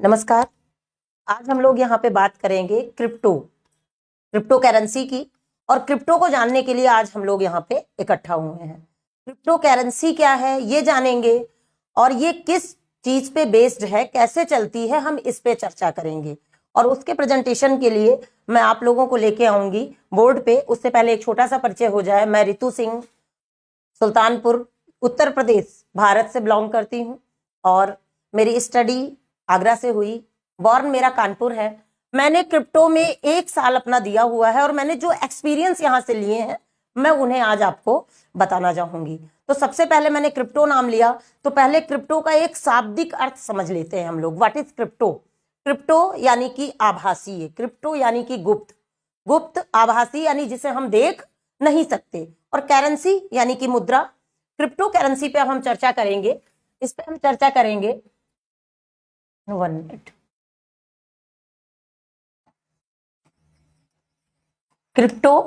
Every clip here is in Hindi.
नमस्कार। आज हम लोग यहाँ पे बात करेंगे क्रिप्टो करेंसी की। और क्रिप्टो को जानने के लिए आज हम लोग यहाँ पे इकट्ठा हुए हैं। क्रिप्टो करेंसी क्या है ये जानेंगे, और ये किस चीज पे बेस्ड है, कैसे चलती है, हम इस पे चर्चा करेंगे। और उसके प्रेजेंटेशन के लिए मैं आप लोगों को लेके आऊंगी बोर्ड पे। उससे पहले एक छोटा सा परिचय हो जाए। मैं रितु सिंह, सुल्तानपुर, उत्तर प्रदेश, भारत से बिलोंग करती हूँ। और मेरी स्टडी आगरा से हुई। बॉर्न मेरा कानपुर है। मैंने क्रिप्टो में 1 साल अपना दिया हुआ है, और मैंने जो एक्सपीरियंस यहाँ से लिए हैं मैं उन्हें आज आपको बताना चाहूंगी। तो सबसे पहले मैंने क्रिप्टो नाम लिया, तो पहले क्रिप्टो का एक शाब्दिक अर्थ समझ लेते हैं हम लोग। What is crypto? क्रिप्टो यानी कि आभासी है। क्रिप्टो यानी कि गुप्त आभासी, यानी जिसे हम देख नहीं सकते। और करेंसी यानी कि मुद्रा। क्रिप्टो करेंसी पे अब हम चर्चा करेंगे। इस पे हम चर्चा करेंगे 1 minute. Crypto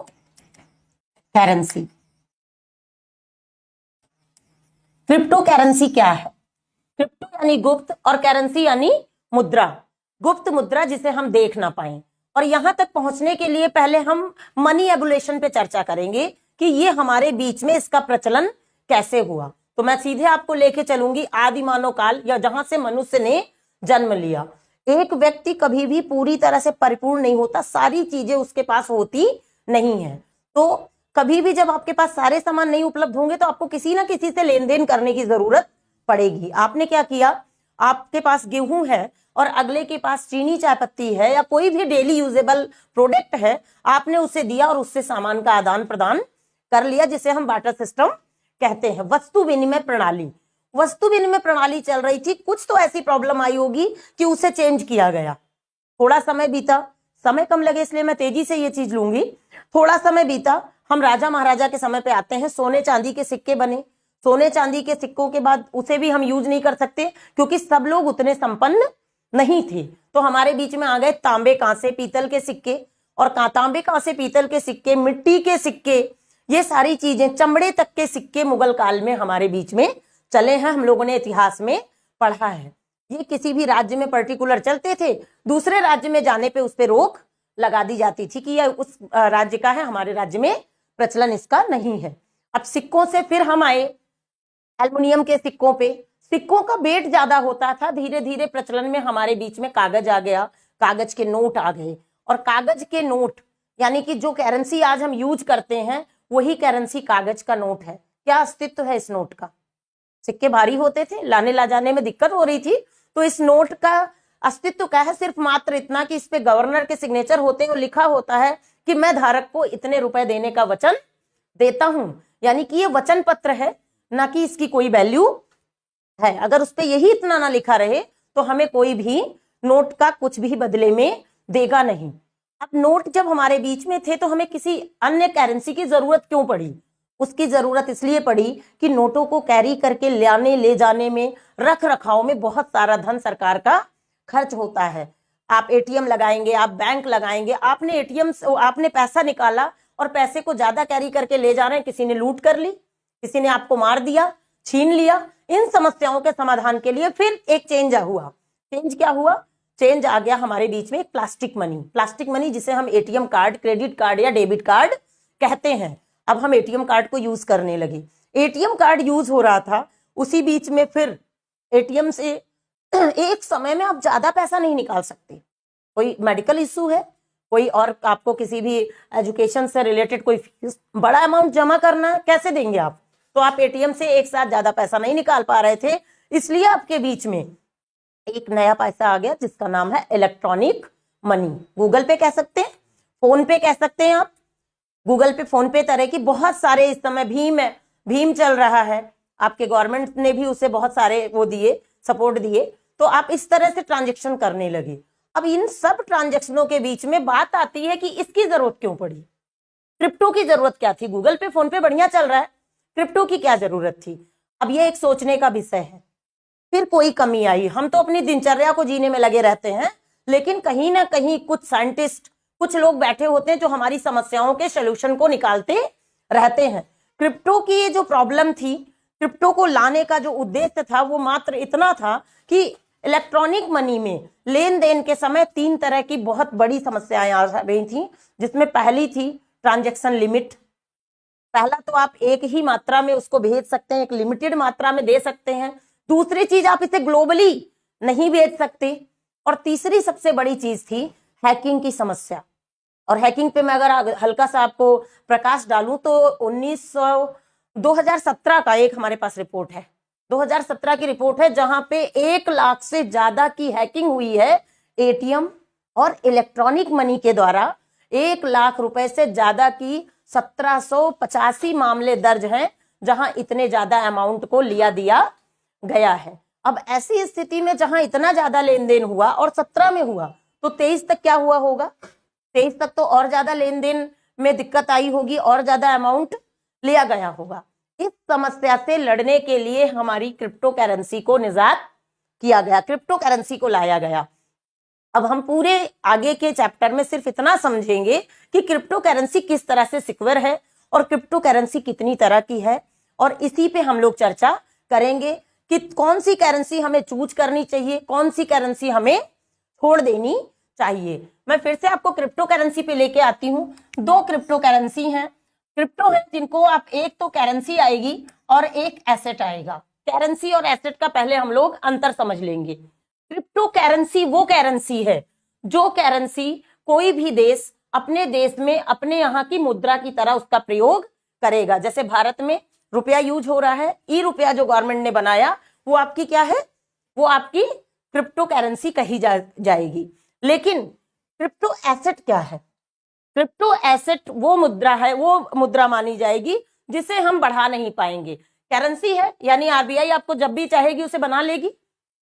currency. Crypto currency क्या है? क्रिप्टो यानी गुप्त और करेंसी यानी मुद्रा। गुप्त मुद्रा जिसे हम देख ना पाए। और यहां तक पहुंचने के लिए पहले हम मनी एबुलेशन पे चर्चा करेंगे कि ये हमारे बीच में इसका प्रचलन कैसे हुआ। तो मैं सीधे आपको लेके चलूंगी आदि मानव काल, या जहां से मनुष्य ने जन्म लिया। एक व्यक्ति कभी भी पूरी तरह से परिपूर्ण नहीं होता, सारी चीजें उसके पास होती नहीं है। तो कभी भी जब आपके पास सारे सामान नहीं उपलब्ध होंगे तो आपको किसी ना किसी से लेन देन करने की जरूरत पड़ेगी। आपने क्या किया? आपके पास गेहूं है और अगले के पास चीनी चाय पत्ती है, या कोई भी डेली यूजेबल प्रोडक्ट है, आपने उसे दिया और उससे सामान का आदान प्रदान कर लिया, जिसे हम बार्टर सिस्टम कहते हैं। वस्तु विनिमय प्रणाली चल रही थी। कुछ तो ऐसी प्रॉब्लम आई होगी कि उसे चेंज किया गया। थोड़ा समय बीता, समय कम लगे इसलिए मैं तेजी से ये चीज लूंगी। थोड़ा समय बीता, हम राजा महाराजा के समय पे आते हैं। सोने चांदी के सिक्के बने। सोने चांदी के सिक्कों के बाद उसे भी हम यूज नहीं कर सकते, क्योंकि सब लोग उतने संपन्न नहीं थे। तो हमारे बीच में आ गए तांबे, कांसे, पीतल के सिक्के। और तांबे, कांसे, पीतल के सिक्के, मिट्टी के सिक्के, ये सारी चीजें, चमड़े तक के सिक्के मुगल काल में हमारे बीच में चले हैं। हम लोगों ने इतिहास में पढ़ा है। ये किसी भी राज्य में पर्टिकुलर चलते थे, दूसरे राज्य में जाने पे उस पर रोक लगा दी जाती थी कि यह उस राज्य का है, हमारे राज्य में प्रचलन इसका नहीं है। अब सिक्कों से फिर हम आए एल्युमिनियम के सिक्कों पे। सिक्कों का वेट ज्यादा होता था। धीरे धीरे प्रचलन में हमारे बीच में कागज आ गया, कागज के नोट आ गए। और कागज के नोट यानी कि जो करेंसी आज हम यूज करते हैं वही करेंसी कागज का नोट है। क्या अस्तित्व है इस नोट का? सिक्के भारी होते थे, लाने ला जाने में दिक्कत हो रही थी, तो इस नोट का अस्तित्व क्या है? सिर्फ मात्र इतना कि इस पे गवर्नर के सिग्नेचर होते हैं और लिखा होता है कि मैं धारक को इतने रुपए देने का वचन देता हूं। यानी कि ये वचन पत्र है, ना कि इसकी कोई वैल्यू है। अगर उस पे यही इतना ना लिखा रहे तो हमें कोई भी नोट का कुछ भी बदले में देगा नहीं। अब नोट जब हमारे बीच में थे तो हमें किसी अन्य करेंसी की जरूरत क्यों पड़ी? उसकी जरूरत इसलिए पड़ी कि नोटों को कैरी करके लाने ले जाने में, रख रखाव में बहुत सारा धन सरकार का खर्च होता है। आप एटीएम लगाएंगे, आप बैंक लगाएंगे, आपने पैसा निकाला और पैसे को ज्यादा कैरी करके ले जा रहे हैं, किसी ने लूट कर ली, किसी ने आपको मार दिया, छीन लिया। इन समस्याओं के समाधान के लिए फिर एक चेंज हुआ। चेंज क्या हुआ? चेंज आ गया हमारे बीच में प्लास्टिक मनी, जिसे हम एटीएम कार्ड, क्रेडिट कार्ड या डेबिट कार्ड कहते हैं। अब हम एटीएम कार्ड को यूज करने लगे। एटीएम कार्ड यूज हो रहा था, उसी बीच में फिर एटीएम से एक समय में आप ज्यादा पैसा नहीं निकाल सकते। कोई मेडिकल इश्यू है, कोई और आपको किसी भी एजुकेशन से रिलेटेड कोई फीस, बड़ा अमाउंट जमा करना है, कैसे देंगे आप? तो आप एटीएम से एक साथ ज्यादा पैसा नहीं निकाल पा रहे थे, इसलिए आपके बीच में एक नया पैसा आ गया जिसका नाम है इलेक्ट्रॉनिक मनी। गूगल पे कह सकते हैं, फोन पे कह सकते हैं आप। गूगल पे, फोन पे तरह की बहुत सारे, इस समय भीम चल रहा है, आपके गवर्नमेंट ने भी उसे बहुत सारे वो दिए, सपोर्ट दिए। तो आप इस तरह से ट्रांजेक्शन करने लगे। अब इन सब ट्रांजेक्शनों के बीच में बात आती है कि इसकी जरूरत क्यों पड़ी? क्रिप्टो की जरूरत क्या थी? गूगल पे, फोन पे बढ़िया चल रहा है, क्रिप्टो की क्या जरूरत थी? अब ये एक सोचने का विषय है। फिर कोई कमी आई। हम तो अपनी दिनचर्या को जीने में लगे रहते हैं, लेकिन कहीं ना कहीं कुछ साइंटिस्ट, कुछ लोग बैठे होते हैं जो हमारी समस्याओं के सॉल्यूशन को निकालते रहते हैं। क्रिप्टो की ये जो प्रॉब्लम थी, क्रिप्टो को लाने का जो उद्देश्य था वो मात्र इतना था कि इलेक्ट्रॉनिक मनी में लेन देन के समय 3 तरह की बहुत बड़ी समस्याएं आ रही थी, जिसमें पहली थी ट्रांजैक्शन लिमिट। पहला तो आप एक ही मात्रा में उसको भेज सकते हैं, एक लिमिटेड मात्रा में दे सकते हैं। दूसरी चीज, आप इसे ग्लोबली नहीं भेज सकते। और तीसरी सबसे बड़ी चीज थी हैकिंग की समस्या। और हैकिंग पे मैं अगर हल्का सा आपको प्रकाश डालूं तो 2017 का एक हमारे पास रिपोर्ट है, 2017 की रिपोर्ट है, जहां पे 1 लाख से ज्यादा की हैकिंग हुई है एटीएम और इलेक्ट्रॉनिक मनी के द्वारा। 1 लाख रुपए से ज्यादा की 1785 मामले दर्ज हैं, जहां इतने ज्यादा अमाउंट को लिया दिया गया है। अब ऐसी स्थिति में जहां इतना ज्यादा लेन देन हुआ और 17 में हुआ, तो 23 तक क्या हुआ होगा? 23 तक तो और ज्यादा लेन देन में दिक्कत आई होगी, और ज्यादा अमाउंट लिया गया होगा। इस समस्या से लड़ने के लिए हमारी क्रिप्टो करेंसी को निजात किया गया, क्रिप्टो करेंसी को लाया गया। अब हम पूरे आगे के चैप्टर में सिर्फ इतना समझेंगे कि क्रिप्टो करेंसी किस तरह से सिक्योर है और क्रिप्टो करेंसी कितनी तरह की है, और इसी पे हम लोग चर्चा करेंगे कि कौन सी करेंसी हमें चूज करनी चाहिए, कौन सी करेंसी हमें छोड़ देनी चाहिए। मैं फिर से आपको क्रिप्टो करेंसी पे लेके आती हूँ। 2 क्रिप्टो करेंसी हैं, क्रिप्टो है जिनको आप, एक तो करेंसी आएगी और एक एसेट आएगा। करेंसी और एसेट का पहले हम लोग अंतर समझ लेंगे। क्रिप्टो करेंसी वो करेंसी है जो करेंसी कोई भी देश अपने देश में अपने यहाँ की मुद्रा की तरह उसका प्रयोग करेगा। जैसे भारत में रुपया यूज हो रहा है, ई रुपया जो गवर्नमेंट ने बनाया, वो आपकी क्या है? वो आपकी क्रिप्टो करेंसी कही जाएगी। लेकिन क्रिप्टो एसेट क्या है? क्रिप्टो एसेट वो मुद्रा है, वो मुद्रा मानी जाएगी जिसे हम बढ़ा नहीं पाएंगे। करेंसी है यानी आरबीआई आपको जब भी चाहेगी उसे बना लेगी।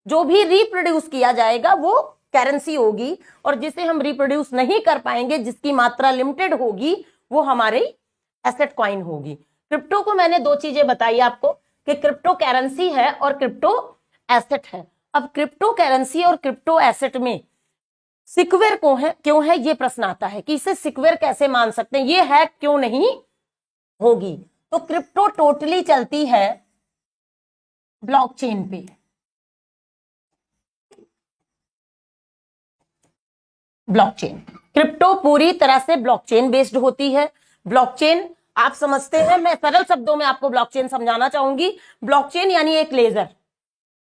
जो भी रिप्रोड्यूस किया जाएगा वो करेंसी होगी, और जिसे हम रिप्रोड्यूस नहीं कर पाएंगे, जिसकी मात्रा लिमिटेड होगी, वो हमारी एसेट कॉइन होगी। क्रिप्टो को मैंने 2 चीजें बताई आपको कि क्रिप्टो करेंसी है और क्रिप्टो एसेट है। अब क्रिप्टो करेंसी और क्रिप्टो एसेट में सिक्योर क्यों है ये प्रश्न आता है कि इसे सिक्योर कैसे मान सकते हैं, ये हैक क्यों नहीं होगी। तो क्रिप्टो टोटली चलती है ब्लॉकचेन पे। ब्लॉकचेन, क्रिप्टो पूरी तरह से ब्लॉकचेन बेस्ड होती है। ब्लॉकचेन आप समझते हैं, मैं सरल शब्दों में आपको ब्लॉकचेन समझाना चाहूंगी। ब्लॉकचेन यानी एक लेजर।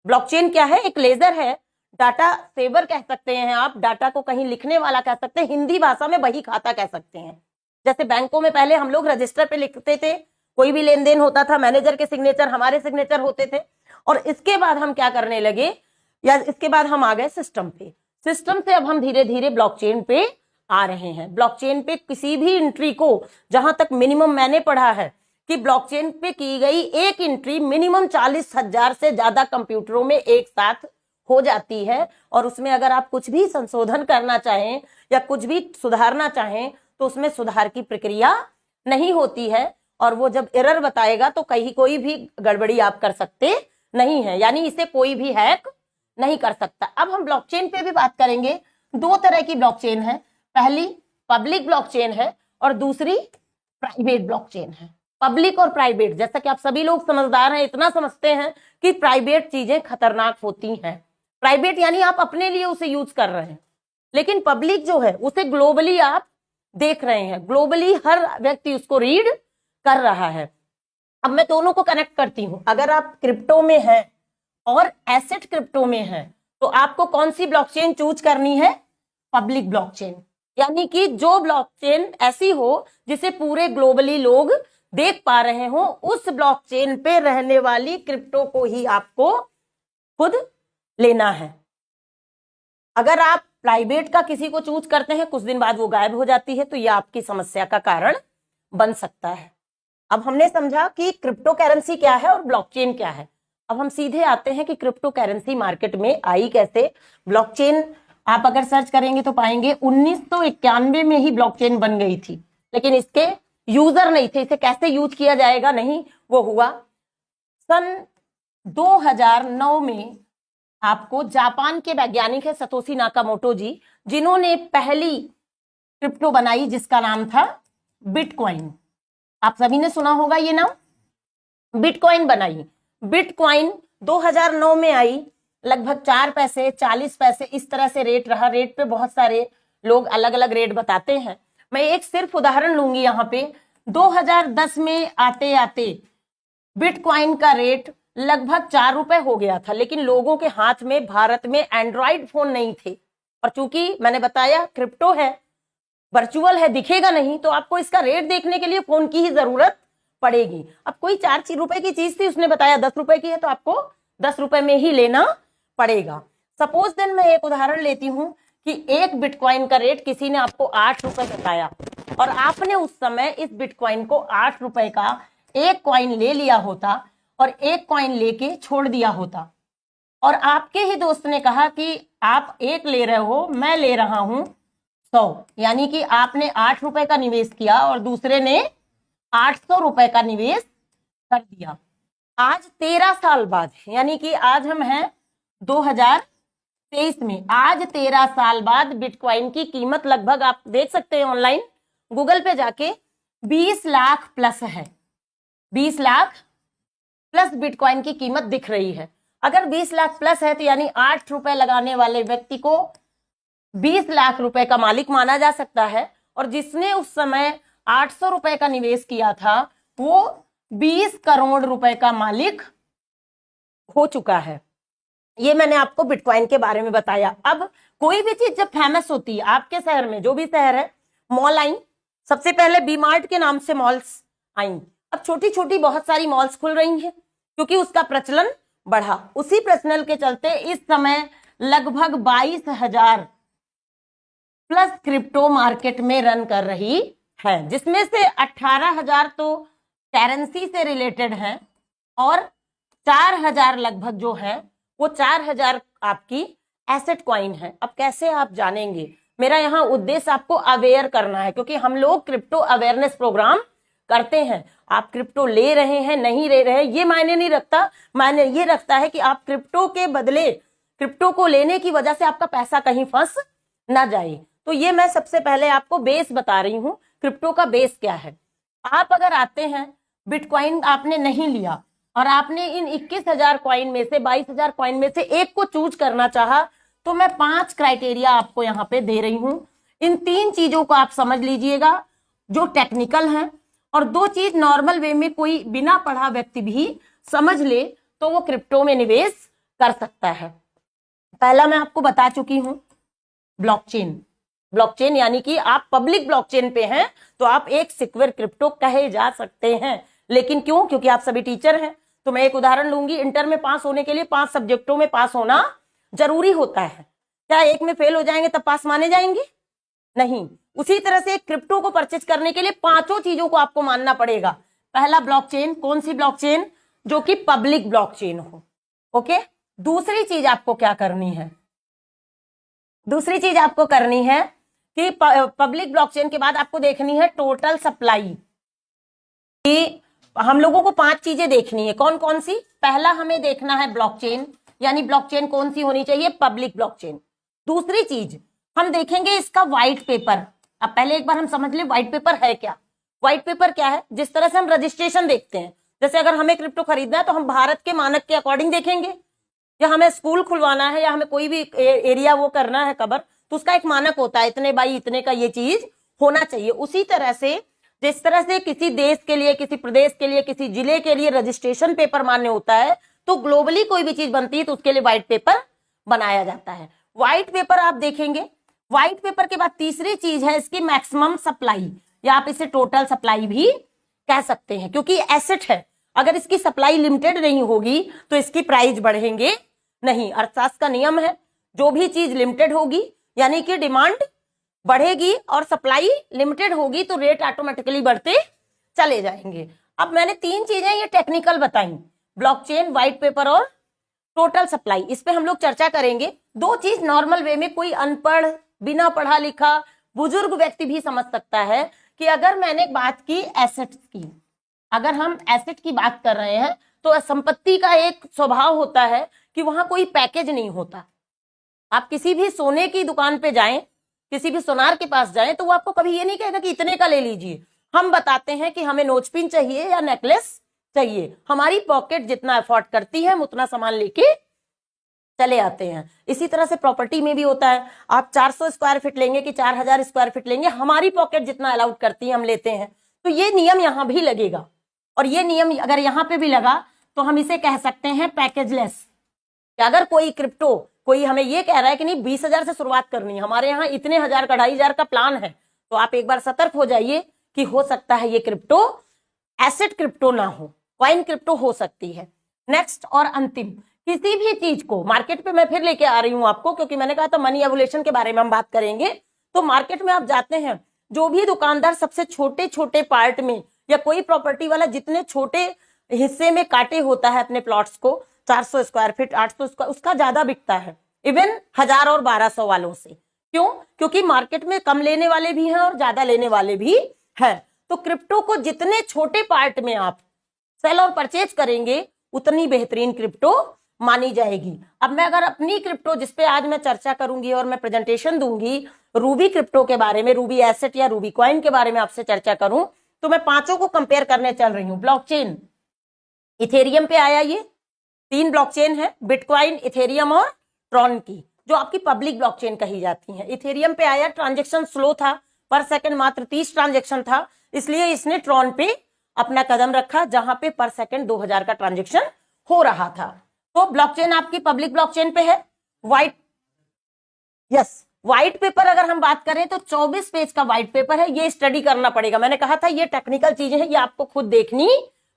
ब्लॉकचेन क्या है? एक लेजर है, डाटा सेवर कह सकते हैं आप, डाटा को कहीं लिखने वाला कह सकते हैं, हिंदी भाषा में बही खाता कह सकते हैं। जैसे बैंकों में पहले हम लोग रजिस्टर पे लिखते थे, कोई भी लेन देन होता था, मैनेजर के सिग्नेचर हमारे सिग्नेचर होते थे, और इसके बाद हम क्या करने लगे, या इसके बाद हम आ गए सिस्टम पे। सिस्टम से अब हम धीरे धीरे ब्लॉकचेन पे आ रहे हैं। ब्लॉकचेन पे किसी भी एंट्री को, जहां तक मिनिमम मैंने पढ़ा है कि ब्लॉकचेन पे की गई एक एंट्री मिनिमम 40,000 से ज्यादा कंप्यूटरों में एक साथ हो जाती है, और उसमें अगर आप कुछ भी संशोधन करना चाहें या कुछ भी सुधारना चाहें तो उसमें सुधार की प्रक्रिया नहीं होती है, और वो जब एरर बताएगा तो कहीं कोई भी गड़बड़ी आप कर सकते नहीं है, यानी इसे कोई भी हैक नहीं कर सकता। अब हम ब्लॉकचेन पे भी बात करेंगे। 2 तरह की ब्लॉकचेन है, पहली पब्लिक ब्लॉकचेन है और दूसरी प्राइवेट ब्लॉकचेन है। पब्लिक और प्राइवेट, जैसा कि आप सभी लोग समझदार हैं, इतना समझते हैं कि प्राइवेट चीजें खतरनाक होती हैं। प्राइवेट यानी आप अपने लिए उसे यूज कर रहे हैं, लेकिन पब्लिक जो है उसे ग्लोबली आप देख रहे हैं, ग्लोबली हर व्यक्ति उसको रीड कर रहा है। अब मैं दोनों को कनेक्ट करती हूं। अगर आप क्रिप्टो में हैं और एसेट क्रिप्टो में हैं, तो आपको कौन सी ब्लॉकचेन चूज करनी है? पब्लिक ब्लॉकचेन, यानी कि जो ब्लॉकचेन ऐसी हो जिसे पूरे ग्लोबली लोग देख पा रहे हो, उस ब्लॉकचेन पे रहने वाली क्रिप्टो को ही आपको खुद लेना है। अगर आप प्राइवेट का किसी को चूज करते हैं, कुछ दिन बाद वो गायब हो जाती है, तो ये आपकी समस्या का कारण बन सकता है। अब हमने समझा कि क्रिप्टो करेंसी क्या है और ब्लॉकचेन क्या है। अब हम सीधे आते हैं कि क्रिप्टो करेंसी मार्केट में आई कैसे। ब्लॉकचेन आप अगर सर्च करेंगे तो पाएंगे 1991 में ही ब्लॉकचेन बन गई थी, लेकिन इसके यूजर नहीं थे, इसे कैसे यूज किया जाएगा नहीं वो हुआ। सन 2009 में आपको जापान के वैज्ञानिक है सतोशी नाकामोटो जी, जिन्होंने पहली क्रिप्टो बनाई जिसका नाम था बिटकॉइन। आप सभी ने सुना होगा ये नाम, बिटकॉइन बनाई। बिटकॉइन 2009 में आई, लगभग 4 पैसे 40 पैसे इस तरह से रेट रहा। रेट पे बहुत सारे लोग अलग अलग रेट बताते हैं। मैं एक सिर्फ उदाहरण लूंगी यहाँ पे। 2010 में आते आते बिटकॉइन का रेट लगभग 4 रुपए हो गया था, लेकिन लोगों के हाथ में भारत में एंड्रॉइड फोन नहीं थे। और चूंकि मैंने बताया क्रिप्टो है, वर्चुअल है, दिखेगा नहीं, तो आपको इसका रेट देखने के लिए फोन की ही जरूरत पड़ेगी। अब कोई 4 रुपए की चीज थी, उसने बताया 10 रुपए की है, तो आपको 10 रुपए में ही लेना पड़ेगा। सपोज देन मैं एक उदाहरण लेती हूं कि एक बिटकॉइन का रेट किसी ने आपको 8 रुपए बताया और आपने उस समय इस बिटकॉइन को 8 रुपए का एक कॉइन ले लिया होता और एक कॉइन लेके छोड़ दिया होता, और आपके ही दोस्त ने कहा कि आप एक ले रहे हो, मैं ले रहा हूं 100, यानी कि आपने 8 रुपए का निवेश किया और दूसरे ने 800 रुपए का निवेश कर दिया। आज 13 साल बाद, यानी कि आज हम हैं 2023 में, आज 13 साल बाद बिटकॉइन की कीमत लगभग, आप देख सकते हैं ऑनलाइन गूगल पे जाके, 20 लाख प्लस है। 20 लाख प्लस बिटकॉइन की कीमत दिख रही है। अगर 20 लाख प्लस है तो यानी 8 रुपए लगाने वाले व्यक्ति को 20 लाख रुपए का मालिक माना जा सकता है, और जिसने उस समय 800 रुपए का निवेश किया था वो 20 करोड़ रुपए का मालिक हो चुका है। ये मैंने आपको बिटकॉइन के बारे में बताया। अब कोई भी चीज जब फेमस होती है, आपके शहर में जो भी शहर है, मॉल आई, सबसे पहले बी मार्ट के नाम से मॉल्स आई, अब छोटी छोटी बहुत सारी मॉल्स खुल रही हैं क्योंकि उसका प्रचलन बढ़ा। उसी प्रचलन के चलते इस समय लगभग 22,000 प्लस क्रिप्टो मार्केट में रन कर रही है, जिसमें से 18,000 तो करेंसी से रिलेटेड हैं और 4,000 लगभग जो है वो 4,000 आपकी एसेट कॉइन है। अब कैसे आप जानेंगे? मेरा यहाँ उद्देश्य आपको अवेयर करना है, क्योंकि हम लोग क्रिप्टो अवेयरनेस प्रोग्राम करते हैं। आप क्रिप्टो ले रहे हैं नहीं ले रहे हैं ये मायने नहीं रखता, मायने ये रखता है कि आप क्रिप्टो के बदले, क्रिप्टो को लेने की वजह से आपका पैसा कहीं फंस ना जाए। तो ये मैं सबसे पहले आपको बेस बता रही हूं, क्रिप्टो का बेस क्या है। आप अगर आते हैं, बिटकॉइन आपने नहीं लिया और आपने इन 21,000 कॉइन में से 22,000 कॉइन में से एक को चूज करना चाहा, तो मैं 5 क्राइटेरिया आपको यहाँ पे दे रही हूं। इन 3 चीजों को आप समझ लीजिएगा जो टेक्निकल हैं, और 2 चीज नॉर्मल वे में कोई बिना पढ़ा व्यक्ति भी समझ ले तो वो क्रिप्टो में निवेश कर सकता है। पहला मैं आपको बता चुकी हूं, ब्लॉकचेन। ब्लॉकचेन यानी कि आप पब्लिक ब्लॉकचेन पे हैं तो आप एक सिक्योर क्रिप्टो कहे जा सकते हैं। लेकिन क्यों? क्योंकि आप सभी टीचर हैं। तो मैं एक उदाहरण लूंगी, इंटर में पास होने के लिए 5 सब्जेक्टों में पास होना जरूरी होता है। क्या एक में फेल हो जाएंगे तब पास माने जाएंगे? नहीं। उसी तरह से क्रिप्टो को परचेज करने के लिए 5 चीजों को आपको मानना पड़ेगा। पहला ब्लॉकचेन, कौन सी ब्लॉकचेन? जो कि पब्लिक ब्लॉकचेन हो। ओके। दूसरी चीज आपको क्या करनी है? दूसरी चीज आपको करनी है कि पब्लिक ब्लॉकचेन के बाद आपको देखनी है टोटल सप्लाई। कि हम लोगों को 5 चीजें देखनी है। कौन कौन सी? पहला हमें देखना है ब्लॉकचेन, यानी ब्लॉकचेन कौन सी होनी चाहिए? Public blockchain. दूसरी चीज हम देखेंगे इसका व्हाइट पेपर। अब पहले एक बार हम समझ ले व्हाइट पेपर है क्या। व्हाइट पेपर क्या है? जिस तरह से हम रजिस्ट्रेशन देखते हैं, जैसे अगर हमें क्रिप्टो खरीदना है तो हम भारत के मानक के अकॉर्डिंग देखेंगे, या हमें स्कूल खुलवाना है या हमें कोई भी एरिया वो करना है कवर, तो उसका एक मानक होता है, इतने बाई इतने का ये चीज होना चाहिए। उसी तरह से जिस तरह से किसी देश के लिए, किसी प्रदेश के लिए, किसी जिले के लिए रजिस्ट्रेशन पेपर मान्य होता है, तो ग्लोबली कोई भी चीज बनती है तो उसके लिए व्हाइट पेपर बनाया जाता है। व्हाइट पेपर आप देखेंगे। व्हाइट पेपर के बाद तीसरी चीज है इसकी मैक्सिमम सप्लाई, या आप इसे टोटल सप्लाई भी कह सकते हैं, क्योंकि एसेट है। अगर इसकी सप्लाई लिमिटेड नहीं होगी तो इसकी प्राइस बढ़ेंगे नहीं। अर्थशास्त्र का नियम है, जो भी चीज लिमिटेड होगी यानी कि डिमांड बढ़ेगी और सप्लाई लिमिटेड होगी तो रेट ऑटोमेटिकली बढ़ते चले जाएंगे। अब मैंने 3 चीजें ये टेक्निकल बताई, ब्लॉकचेन, व्हाइट पेपर और टोटल सप्लाई। इस पे हम लोग चर्चा करेंगे। 2 चीज नॉर्मल वे में कोई अनपढ़, बिना पढ़ा लिखा बुजुर्ग व्यक्ति भी समझ सकता है कि अगर मैंने बात की एसेट्स की, अगर हम एसेट की बात कर रहे हैं तो संपत्ति का एक स्वभाव होता है कि वहां कोई पैकेज नहीं होता। आप किसी भी सोने की दुकान पे जाएं, किसी भी सोनार के पास जाएं, तो वो आपको कभी ये नहीं कहेगा कि इतने का ले लीजिए। हम बताते हैं कि हमें नोचपिन चाहिए या नेकलेस चाहिए, हमारी पॉकेट जितना अफोर्ड करती है हम उतना सामान लेके चले आते हैं। इसी तरह से प्रॉपर्टी में भी होता है, आप 400 स्क्वायर फीट लेंगे कि 4000 स्क्वायर फीट लेंगे, हमारी पॉकेट जितना अलाउड करती है हम लेते हैं। तो ये नियम यहां भी लगेगा, और ये नियम अगर यहां पे भी लगा तो हम इसे कह सकते हैं पैकेजलेस। कि अगर कोई क्रिप्टो, कोई हमें ये कह रहा है कि नहीं 20,000 से शुरुआत करनी है, हमारे यहाँ इतने हजार 2,500 का प्लान है, तो आप एक बार सतर्क हो जाइए कि हो सकता है ये क्रिप्टो एसेट क्रिप्टो ना हो, कॉइन क्रिप्टो हो सकती है। नेक्स्ट और अंतिम, किसी भी चीज को मार्केट पे मैं फिर लेके आ रही हूं आपको, क्योंकि मैंने कहा था मनी एवोल्यूशन के बारे में हम बात करेंगे। तो मार्केट में आप जाते हैं, जो भी दुकानदार सबसे छोटे छोटे पार्ट में, या कोई प्रॉपर्टी वाला जितने छोटे हिस्से में काटे होता है अपने प्लॉट्स को, 400 स्क्वायर फीट 800 स्क्वायर, उसका ज्यादा बिकता है इवन 1000 और 1200 वालों से। क्यों? क्योंकि मार्केट में कम लेने वाले भी हैं और ज्यादा लेने वाले भी हैं। तो क्रिप्टो को जितने छोटे पार्ट में आप सेल और परचेज करेंगे उतनी बेहतरीन क्रिप्टो मानी जाएगी। अब मैं अगर अपनी क्रिप्टो जिसपे आज मैं चर्चा करूंगी और मैं प्रेजेंटेशन दूंगी, रूबी क्रिप्टो के बारे में, रूबी एसेट या रूबी कॉइन के बारे में आपसे चर्चा करूं, तो मैं पांचों को कंपेयर करने चल रही हूं। ब्लॉकचेन, इथेरियम पे आया, ये 3 ब्लॉकचेन है, बिटकॉइन, इथेरियम और ट्रॉन की, जो आपकी पब्लिक ब्लॉकचेन कही जाती है। इथेरियम पे आया, ट्रांजेक्शन स्लो था, पर सेकंड मात्र 30 ट्रांजेक्शन था, इसलिए इसने ट्रॉन पे अपना कदम रखा, जहां पे पर सेकंड 2000 का ट्रांजेक्शन हो रहा था। तो ब्लॉकचेन आपकी पब्लिक ब्लॉकचेन पे है। व्हाइट पेपर अगर हम बात करें तो 24 पेज का व्हाइट पेपर है, ये स्टडी करना पड़ेगा। मैंने कहा था ये टेक्निकल चीजें हैं, ये आपको खुद देखनी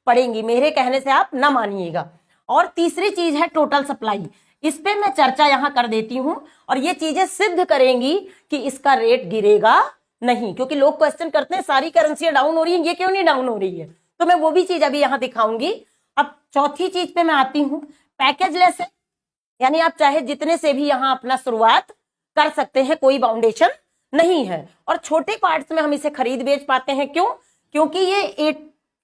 पड़ेंगी, मेरे कहने से आप ना मानिएगा। और तीसरी चीज है टोटल सप्लाई, इस पे मैं चर्चा यहां कर देती हूं, और ये चीजें सिद्ध करेंगी कि इसका रेट गिरेगा नहीं, क्योंकि लोग क्वेश्चन करते हैं सारी करेंसियां डाउन हो रही है, ये क्यों नहीं डाउन हो रही है, तो मैं वो भी चीज अभी यहां दिखाऊंगी। अब चौथी चीज पे मैं आती हूं, पैकेजलेस है, यानी आप चाहे जितने से भी यहां अपना शुरुआत कर सकते हैं, कोई बाउंडेशन नहीं है। और छोटे पार्ट्स में हम इसे खरीद बेच पाते हैं, क्यों? क्योंकि ये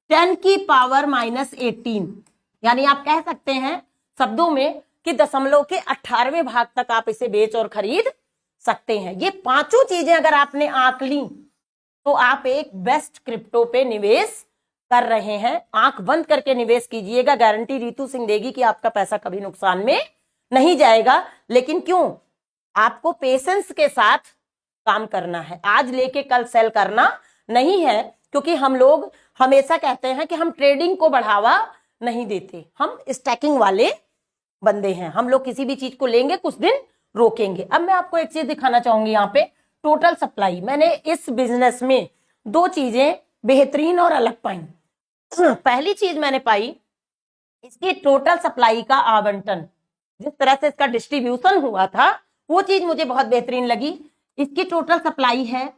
10 की पावर -18, यानी आप कह सकते हैं शब्दों में कि दशमलव के 18वें भाग तक आप इसे बेच और खरीद सकते हैं। ये पांचों चीजें अगर आपने आंक ली तो आप एक बेस्ट क्रिप्टो पे निवेश कर रहे हैं। आंख बंद करके निवेश कीजिएगा, गारंटी रितु सिंह देगी कि आपका पैसा कभी नुकसान में नहीं जाएगा। लेकिन क्यों? आपको पेशेंस के साथ काम करना है, आज लेके कल सेल करना नहीं है, क्योंकि हम लोग हमेशा कहते हैं कि हम ट्रेडिंग को बढ़ावा नहीं देते, हम स्टैकिंग वाले बंदे हैं। हम लोग किसी भी चीज को लेंगे, कुछ दिन रोकेंगे। अब मैं आपको एक चीज दिखाना चाहूंगी यहाँ पे, टोटल सप्लाई। मैंने इस बिजनेस में 2 चीजें बेहतरीन और अलग पाई। पहली चीज मैंने पाई इसकी टोटल सप्लाई का आवंटन, जिस तरह से इसका डिस्ट्रीब्यूशन हुआ था वो चीज मुझे बहुत बेहतरीन लगी। इसकी टोटल सप्लाई है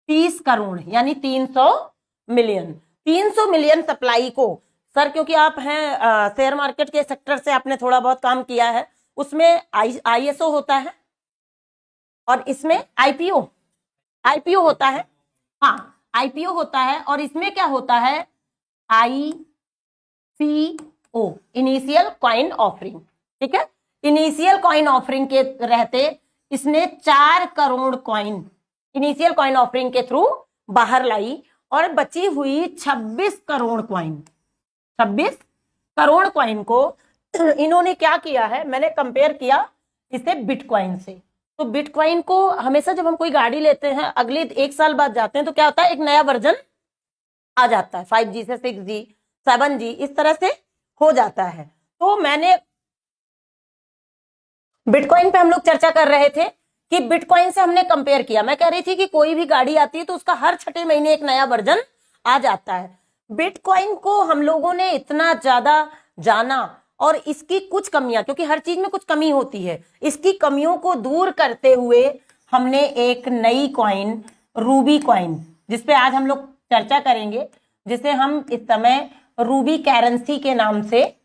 30 करोड़, यानी 300 मिलियन। 300 मिलियन सप्लाई को सर, क्योंकि आप हैं शेयर मार्केट के सेक्टर से, आपने थोड़ा बहुत काम किया है, उसमें ISO होता है और इसमें IPO होता है। हाँ, IPO होता है, और इसमें क्या होता है, ICO, इनिशियल कॉइन ऑफरिंग। ठीक है, इनिशियल कॉइन ऑफरिंग के रहते इसने 4 crore coin initial coin offering के थ्रू बाहर लाई, और बची हुई 26 करोड़ कॉइन 26 करोड़ कॉइन को इन्होंने क्या किया है, मैंने कंपेयर किया इसे बिटकॉइन से। तो बिटकॉइन को हमेशा जब हम कोई गाड़ी लेते हैं, अगले 1 साल बाद जाते हैं तो क्या होता है, एक नया वर्जन आ जाता है, 5G से 6G 7G इस तरह से हो जाता है। तो मैंने बिटकॉइन पे हम लोग चर्चा कर रहे थे कि बिटकॉइन से हमने कंपेयर किया। मैं कह रही थी कि कोई भी गाड़ी आती है तो उसका हर 6 महीने एक नया वर्जन आ जाता है। बिटकॉइन को हम लोगों ने इतना ज्यादा जाना, और इसकी कुछ कमियां, क्योंकि हर चीज में कुछ कमी होती है, इसकी कमियों को दूर करते हुए हमने एक नई कॉइन, रूबी कॉइन, जिसपे आज हम लोग चर्चा करेंगे, जिसे हम इस समय रूबी करेंसी के नाम से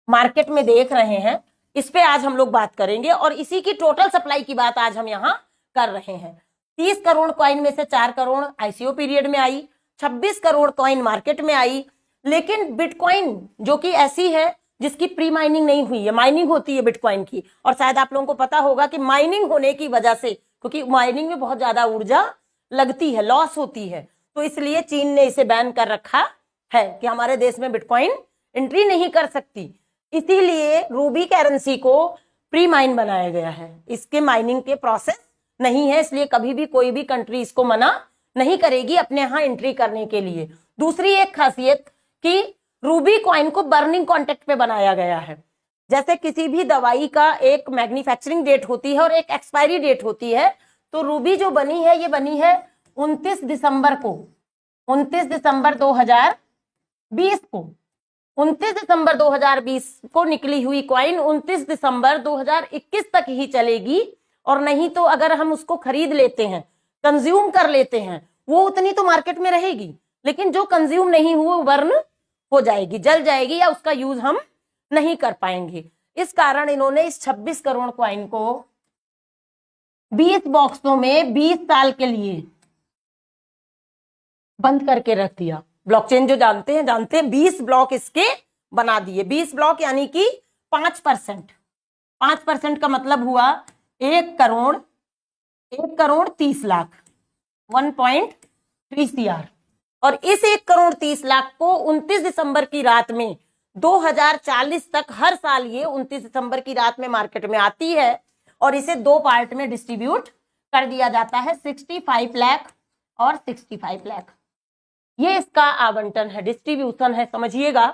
मार्केट में देख रहे हैं, इस पे आज हम लोग बात करेंगे। और इसी की टोटल सप्लाई की बात आज हम यहाँ कर रहे हैं। 30 करोड़ कॉइन में से 4 करोड़ ICO पीरियड में आई, 26 करोड़ कॉइन मार्केट में आई। लेकिन बिटकॉइन जो कि ऐसी है जिसकी प्री माइनिंग नहीं हुई है, माइनिंग होती है बिटकॉइन की, और शायद आप लोगों को पता होगा कि माइनिंग होने की वजह से, क्योंकि माइनिंग में बहुत ज्यादा ऊर्जा लगती है, लॉस होती है, तो इसलिए चीन ने इसे बैन कर रखा है कि हमारे देश में बिटकॉइन एंट्री नहीं कर सकती। इसीलिए रूबी करेंसी को प्री माइन बनाया गया है, इसके माइनिंग के प्रोसेस नहीं है, इसलिए कभी भी कोई भी कंट्री इसको मना नहीं करेगी अपने यहाँ एंट्री करने के लिए। दूसरी एक खासियत कि रूबी कॉइन को बर्निंग कॉन्टेक्ट पे बनाया गया है। जैसे किसी भी दवाई का एक मैन्युफैक्चरिंग डेट होती है और एक एक्सपायरी डेट होती है, तो रूबी जो बनी है ये बनी है 29 दिसंबर को, 29 दिसंबर 2020 को, 29 दिसंबर 2020 को निकली हुई कॉइन 29 दिसंबर 2021 तक ही चलेगी। और नहीं तो अगर हम उसको खरीद लेते हैं, कंज्यूम कर लेते हैं, वो उतनी तो मार्केट में रहेगी, लेकिन जो कंज्यूम नहीं हुआ वो बर्न हो जाएगी, जल जाएगी, या उसका यूज हम नहीं कर पाएंगे। इस कारण इन्होंने इस 26 करोड़ कॉइन को 20 बॉक्सों में 20 साल के लिए बंद करके रख दिया। ब्लॉकचेन जो जानते हैं 20 ब्लॉक इसके बना दिए। 20 ब्लॉक यानी कि 5%। 5% का मतलब हुआ 1 करोड़ 30 लाख, 1.3 CR। और इस 1 करोड़ 30 लाख को 29 दिसंबर की रात में 2040 तक हर साल ये 29 दिसंबर की रात में मार्केट में आती है और इसे 2 पार्ट में डिस्ट्रीब्यूट कर दिया जाता है, 65 लाख और 65 लाख। ये इसका आवंटन है, डिस्ट्रीब्यूशन है, समझिएगा।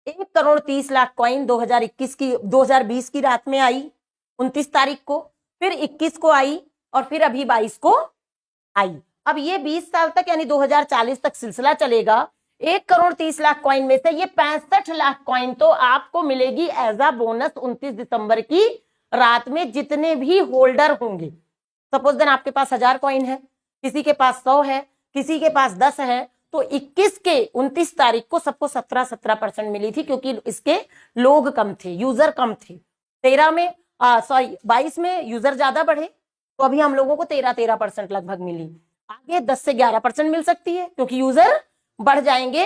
1 करोड़ 30 लाख कॉइन 2020 की रात में आई 29 तारीख को, फिर 21 को आई और फिर अभी 22 को आई। अब ये 20 साल तक यानी 2040 तक सिलसिला चलेगा। 1 करोड़ 30 लाख कॉइन में से ये 65 लाख कॉइन तो आपको मिलेगी एज अ बोनस 29 दिसंबर की रात में, जितने भी होल्डर होंगे। सपोज देन आपके पास 1000 कॉइन है, किसी के पास 100 है, किसी के पास 10 है, तो 21 के 29 तारीख को सबको 17% मिली थी, क्योंकि इसके लोग कम थे, यूजर कम थे। 22 में यूजर ज्यादा बढ़े, तो अभी हम लोगों को 13% लगभग मिली। आगे 10 से 11% मिल सकती है, क्योंकि यूजर बढ़ जाएंगे।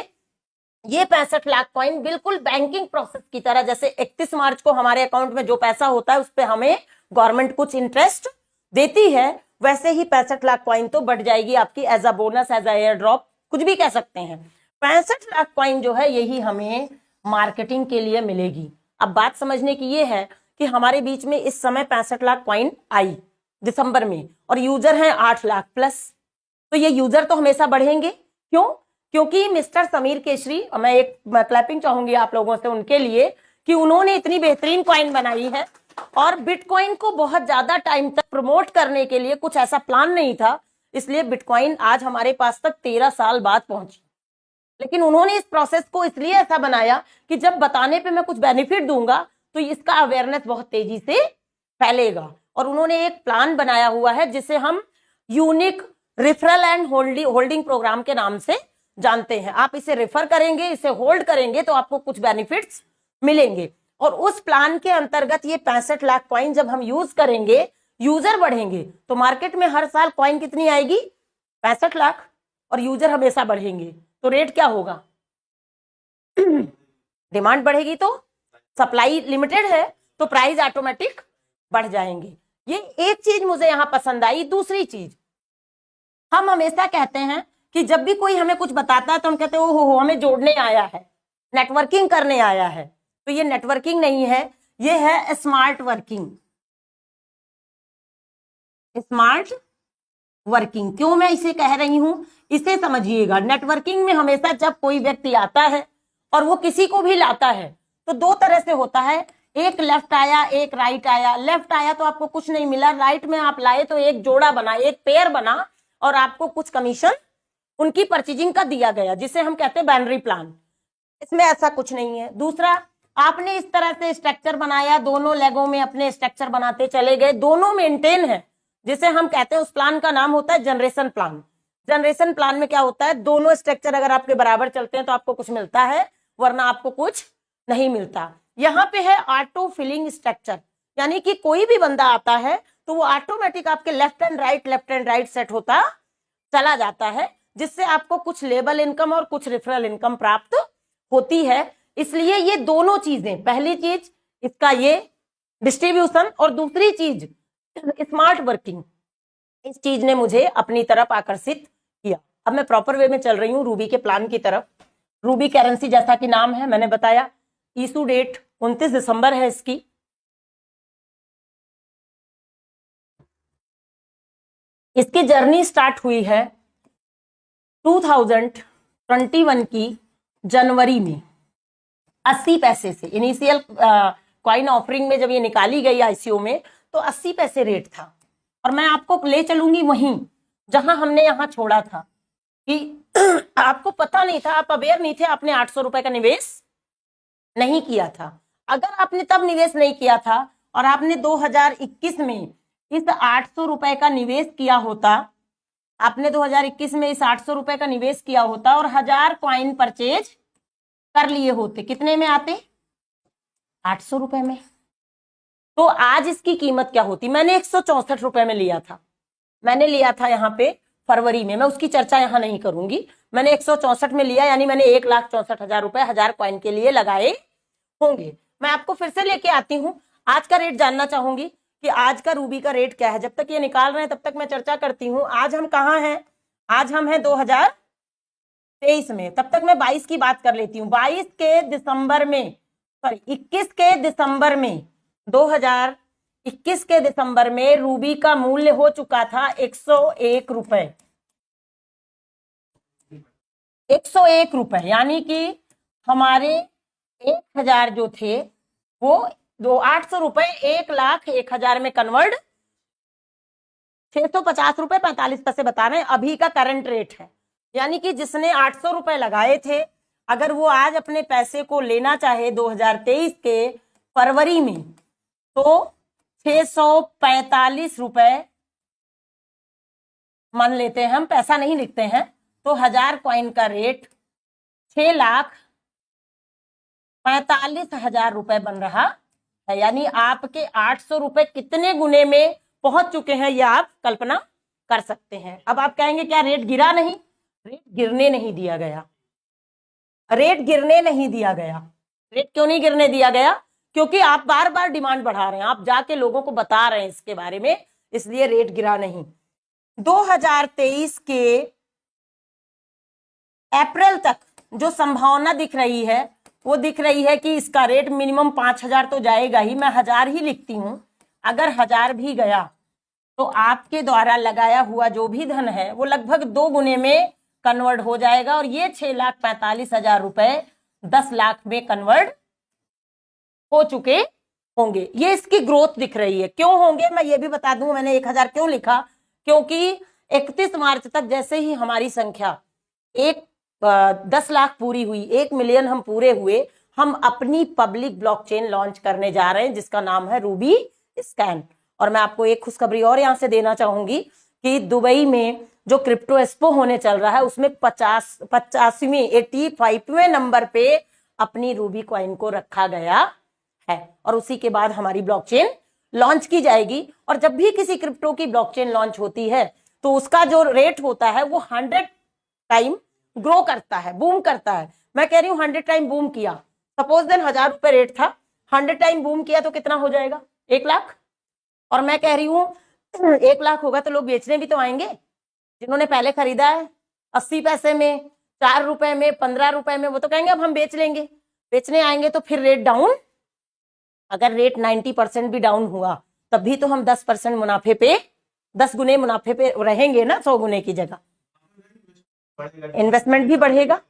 ये 65 लाख कॉइन बिल्कुल बैंकिंग प्रोसेस की तरह, जैसे 31 मार्च को हमारे अकाउंट में जो पैसा होता है उस पर हमें गवर्नमेंट कुछ इंटरेस्ट देती है, वैसे ही 65 लाख कॉइन तो बढ़ जाएगी आपकी as a bonus, as a air drop, कुछ भी कह सकते हैं। 65 लाख कॉइन जो है यही हमें मार्केटिंग के लिए मिलेगी। अब बात समझने की ये है कि हमारे बीच में इस समय 65 लाख कॉइन आई दिसंबर में और यूजर हैं 8 लाख प्लस, तो ये यूजर तो हमेशा बढ़ेंगे। क्यों? क्योंकि मिस्टर समीर केशरी, मैं एक क्लैपिंग चाहूंगी आप लोगों से उनके लिए कि उन्होंने इतनी बेहतरीन कॉइन बनाई है और बिटकॉइन को बहुत ज्यादा टाइम तक प्रमोट करने के लिए कुछ ऐसा प्लान नहीं था, इसलिए बिटकॉइन आज हमारे पास तक 13 साल बाद पहुंची। लेकिन उन्होंने इस प्रोसेस को इसलिए ऐसा बनाया कि जब बताने पे मैं कुछ बेनिफिट दूंगा तो इसका अवेयरनेस बहुत तेजी से फैलेगा। और उन्होंने एक प्लान बनाया हुआ है जिसे हम unique referral and holding programme के नाम से जानते हैं। आप इसे रेफर करेंगे, इसे होल्ड करेंगे तो आपको कुछ बेनिफिट्स मिलेंगे। और उस प्लान के अंतर्गत ये 65 लाख कॉइन जब हम यूज करेंगे, यूजर बढ़ेंगे, तो मार्केट में हर साल कॉइन कितनी आएगी? 65 लाख। और यूजर हमेशा बढ़ेंगे तो रेट क्या होगा? डिमांड बढ़ेगी तो सप्लाई लिमिटेड है तो प्राइस ऑटोमेटिक बढ़ जाएंगे। ये एक चीज मुझे यहां पसंद आई। दूसरी चीज, हम हमेशा कहते हैं कि जब भी कोई हमें कुछ बताता है तो हम कहते हैं ओहो हमें जोड़ने आया है, नेटवर्किंग करने आया है। तो ये नेटवर्किंग नहीं है, ये है स्मार्ट वर्किंग। स्मार्ट वर्किंग क्यों मैं इसे कह रही हूं, इसे समझिएगा। नेटवर्किंग में हमेशा जब कोई व्यक्ति आता है और वो किसी को भी लाता है तो 2 तरह से होता है, एक लेफ्ट आया एक राइट आया। लेफ्ट आया तो आपको कुछ नहीं मिला, राइट में आप लाए तो एक जोड़ा बना, एक पेयर बना और आपको कुछ कमीशन उनकी परचेजिंग का दिया गया, जिसे हम कहते हैं बाइनरी प्लान। इसमें ऐसा कुछ नहीं है। दूसरा, आपने इस तरह से स्ट्रक्चर बनाया, दोनों लेगों में अपने स्ट्रक्चर बनाते चले गए, दोनों मेंटेन है, जिसे हम कहते हैं उस प्लान का नाम होता है जनरेशन प्लान। जनरेशन प्लान में क्या होता है, दोनों स्ट्रक्चर अगर आपके बराबर चलते हैं तो आपको कुछ मिलता है, वरना आपको कुछ नहीं मिलता। यहाँ पे है ऑटो फिलिंग स्ट्रक्चर, यानी कि कोई भी बंदा आता है तो वो ऑटोमेटिक आपके लेफ्ट एंड राइट सेट होता चला जाता है, जिससे आपको कुछ लेबल इनकम और कुछ रेफरल इनकम प्राप्त होती है। इसलिए ये दोनों चीजें, पहली चीज इसका ये डिस्ट्रीब्यूशन और दूसरी चीज स्मार्ट वर्किंग, इस चीज ने मुझे अपनी तरफ आकर्षित किया। अब मैं प्रॉपर वे में चल रही हूँ रूबी के प्लान की तरफ। रूबी करेंसी जैसा कि नाम है, मैंने बताया इशू डेट 29 दिसंबर है इसकी। इसकी जर्नी स्टार्ट हुई है 2021 की जनवरी में 80 पैसे से। इनिशियल कॉइन ऑफरिंग में जब ये निकाली गई आईसीओ में तो 80 पैसे रेट था। और मैं आपको ले चलूंगी वहीं जहां हमने यहां छोड़ा था कि आपको पता नहीं था, आप अवेयर नहीं थे, आपने 800 रुपए का निवेश नहीं किया था। अगर आपने तब निवेश नहीं किया था और आपने 2021 में इस 800 रुपए का निवेश किया होता, आपने 2021 में इस 800 रुपए का निवेश किया होता और 1000 कॉइन परचेज कर लिए होते, कितने में आते? 800 रुपए में। तो आज इसकी कीमत क्या होती? मैंने 164 रुपए में लिया था, मैंने लिया था यहाँ पे फरवरी में, मैं उसकी चर्चा यहाँ नहीं करूंगी। मैंने 164 में लिया, यानी मैंने 1,64,000 रुपए 1000 कॉइन के लिए लगाए होंगे। मैं आपको फिर से लेके आती हूँ, आज का रेट जानना चाहूंगी कि आज का रूबी का रेट क्या है। जब तक ये निकाल रहे हैं तब तक मैं चर्चा करती हूँ। आज हम कहाँ हैं? आज हम हैं 2023 में। तब तक मैं 22 की बात कर लेती हूँ। 21 के दिसंबर में, सॉरी 21 के दिसंबर में, 2021 के दिसंबर में रूबी का मूल्य हो चुका था 101 रुपए। 101 रुपए, यानी कि हमारे 1000 जो थे वो 800 रुपए 1,01,000 में कन्वर्ट, 650 रुपए 45 पैसे बता रहे हैं अभी का करंट रेट है। यानी कि जिसने 800 रुपए लगाए थे, अगर वो आज अपने पैसे को लेना चाहे 2023 के फरवरी में, तो 645 रुपए मान लेते हैं हम, पैसा नहीं लिखते हैं, तो 1000 कॉइन का रेट 6,45,000 रुपए बन रहा है। यानी आपके 800 रुपए कितने गुने में पहुंच चुके हैं, ये आप कल्पना कर सकते हैं। अब आप कहेंगे क्या रेट गिरा नहीं? रेट गिरने नहीं दिया गया, रेट गिरने नहीं दिया गया। रेट क्यों नहीं गिरने दिया गया? क्योंकि आप बार बार डिमांड बढ़ा रहे हैं, आप जाके लोगों को बता रहे हैं इसके बारे में, इसलिए रेट गिरा नहीं। 2023 के अप्रैल तक जो संभावना दिख रही है वो दिख रही है कि इसका रेट मिनिमम 5,000 तो जाएगा ही। मैं 1000 ही लिखती हूं, अगर 1000 भी गया तो आपके द्वारा लगाया हुआ जो भी धन है वो लगभग 2 गुने में कन्वर्ट हो जाएगा और ये 6,45,000 रुपए 10 लाख में कन्वर्ट हो चुके होंगे। ये इसकी ग्रोथ दिख रही है। क्यों होंगे मैं ये भी बता दूं, मैंने 1000 क्यों लिखा? क्योंकि 31 मार्च तक जैसे ही हमारी संख्या 10 लाख पूरी हुई, 1 मिलियन हम पूरे हुए, हम अपनी पब्लिक ब्लॉकचेन लॉन्च करने जा रहे हैं जिसका नाम है रूबी स्कैन। और मैं आपको एक खुशखबरी और यहां से देना चाहूंगी कि दुबई में जो क्रिप्टो एक्सपो होने चल रहा है उसमें 85वें नंबर पे अपनी रूबी कॉइन को रखा गया है और उसी के बाद हमारी ब्लॉकचेन लॉन्च की जाएगी। और जब भी किसी क्रिप्टो की ब्लॉकचेन लॉन्च होती है तो उसका जो रेट होता है वो 100 टाइम ग्रो करता है, बूम करता है। मैं कह रही हूँ 100 टाइम बूम किया, सपोज देन 1000 रुपए रेट था, 100 टाइम बूम किया तो कितना हो जाएगा? 1 लाख। और मैं कह रही हूँ 1 लाख होगा तो लोग बेचने भी तो आएंगे, जिन्होंने पहले खरीदा है 80 पैसे में, 4 रुपए में, 15 रुपए में, वो तो कहेंगे अब हम बेच लेंगे। बेचने आएंगे तो फिर रेट डाउन, अगर रेट 90% भी डाउन हुआ तब भी तो हम 10% मुनाफे पे, 10 गुने मुनाफे पे रहेंगे ना, 100 गुने की जगह। इन्वेस्टमेंट भी बढ़ेगा।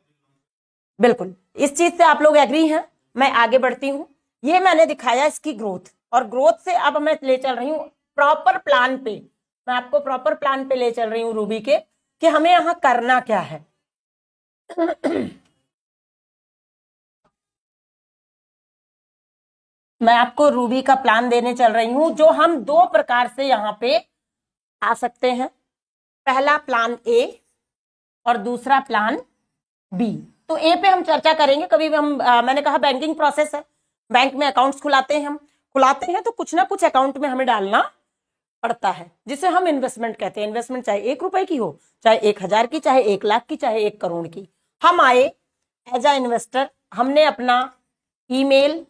बिल्कुल, इस चीज से आप लोग एग्री हैं। मैं आगे बढ़ती हूं। ये मैंने दिखाया इसकी ग्रोथ, और ग्रोथ से अब मैं ले चल रही हूं प्रॉपर प्लान पे। मैं आपको प्रॉपर प्लान पे ले चल रही हूं रूबी के, कि हमें यहां करना क्या है। मैं आपको रूबी का प्लान देने चल रही हूं जो हम 2 प्रकार से यहां पे आ सकते हैं। पहला प्लान ए और दूसरा प्लान बी। तो ए पे हम चर्चा करेंगे। कभी हम मैंने कहा बैंकिंग प्रोसेस है, बैंक में अकाउंट्स खुलाते हैं तो कुछ ना कुछ अकाउंट में हमें डालना पड़ता है, जिसे हम इन्वेस्टमेंट कहते हैं। इन्वेस्टमेंट चाहे 1 रुपए की हो, चाहे 1000 की, चाहे 1 लाख की, चाहे 1 करोड़ की। हम आए एज अ इन्वेस्टर, हमने अपना ईमेल,